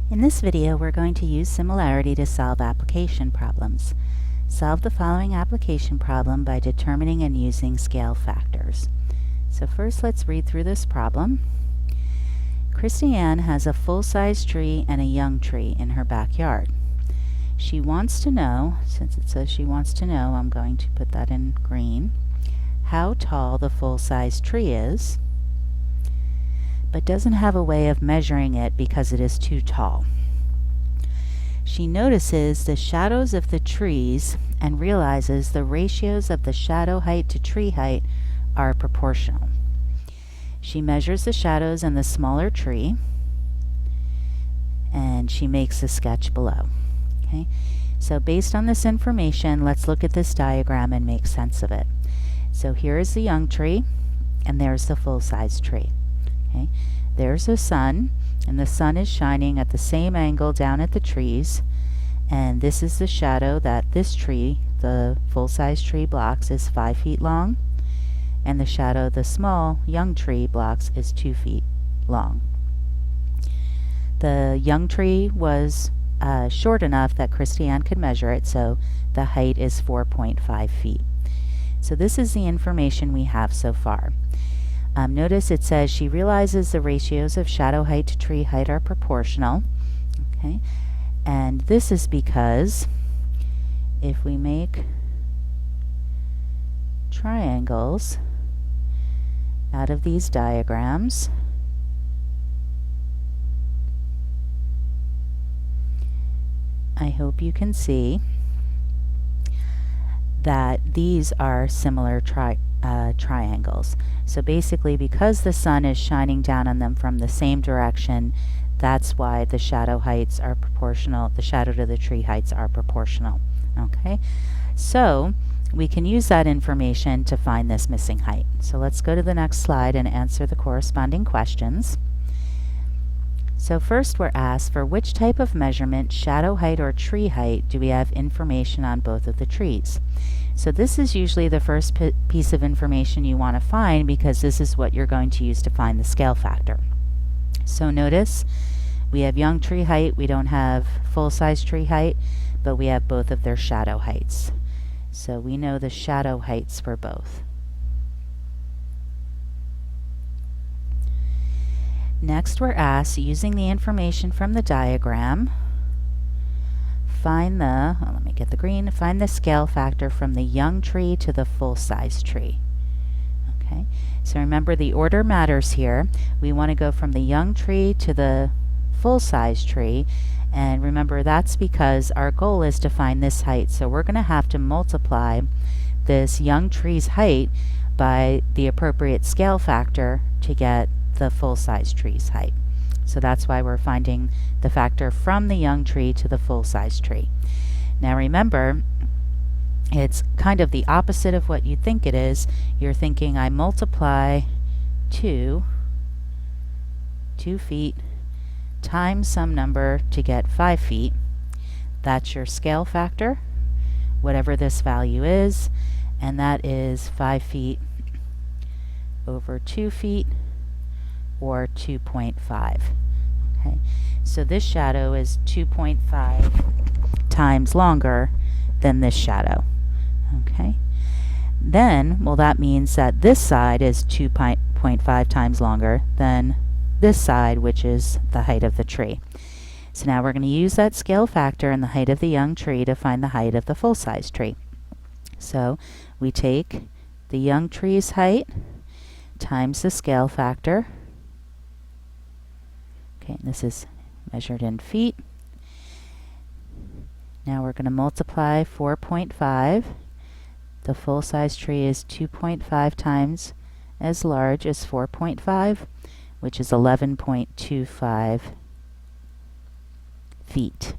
In this video, we're going to use similarity to solve application problems. Solve the following application problem by determining and using scale factors. So first, let's read through this problem. Christiane has a full-size tree and a young tree in her backyard. She wants to know, since it says she wants to know, I'm going to put that in green, how tall the full-size tree is, but doesn't have a way of measuring it because it is too tall. She notices the shadows of the trees and realizes the ratios of the shadow height to tree height are proportional. She measures the shadows in the smaller tree and she makes a sketch below. Okay? So based on this information, let's look at this diagram and make sense of it. So here is the young tree and there's the full-size tree. Okay. There's the sun, and the sun is shining at the same angle down at the trees, and this is the shadow that this tree, the full-size tree, blocks is 5 feet long, and the shadow the small young tree blocks is 2 feet long. The young tree was short enough that Christiane could measure it, so the height is 4.5 feet. So this is the information we have so far. Notice it says she realizes the ratios of shadow height to tree height are proportional. Okay, and this is because if we make triangles out of these diagrams, I hope you can see that these are similar triangles. So basically, because the sun is shining down on them from the same direction, that's why the shadow heights are proportional, the shadow to the tree heights are proportional. Okay, so we can use that information to find this missing height. So let's go to the next slide and answer the corresponding questions. So first we're asked, for which type of measurement, shadow height or tree height, do we have information on both of the trees? So this is usually the first piece of information you want to find, because this is what you're going to use to find the scale factor. So notice we have young tree height, we don't have full-size tree height, but we have both of their shadow heights. So we know the shadow heights for both. Next we're asked, using the information from the diagram, find the, let me get the green, find the scale factor from the young tree to the full-size tree. Okay, so remember the order matters here. We want to go from the young tree to the full-size tree, and remember that's because our goal is to find this height. So we're going to have to multiply this young tree's height by the appropriate scale factor to get the full-size tree's height. So that's why we're finding the factor from the young tree to the full-size tree. Now remember, it's kind of the opposite of what you think it is. You're thinking I multiply 2 feet times some number to get 5 feet. That's your scale factor, whatever this value is, and that is 5 feet over 2 feet, or 2.5. Okay, so this shadow is 2.5 times longer than this shadow. Okay, then, well, that means that this side is 2.5 times longer than this side, which is the height of the tree. So now we're going to use that scale factor and the height of the young tree to find the height of the full-size tree. So we take the young tree's height times the scale factor. Okay, this is measured in feet. Now we're going to multiply 4.5. The full-size tree is 2.5 times as large as 4.5, which is 11.25 feet.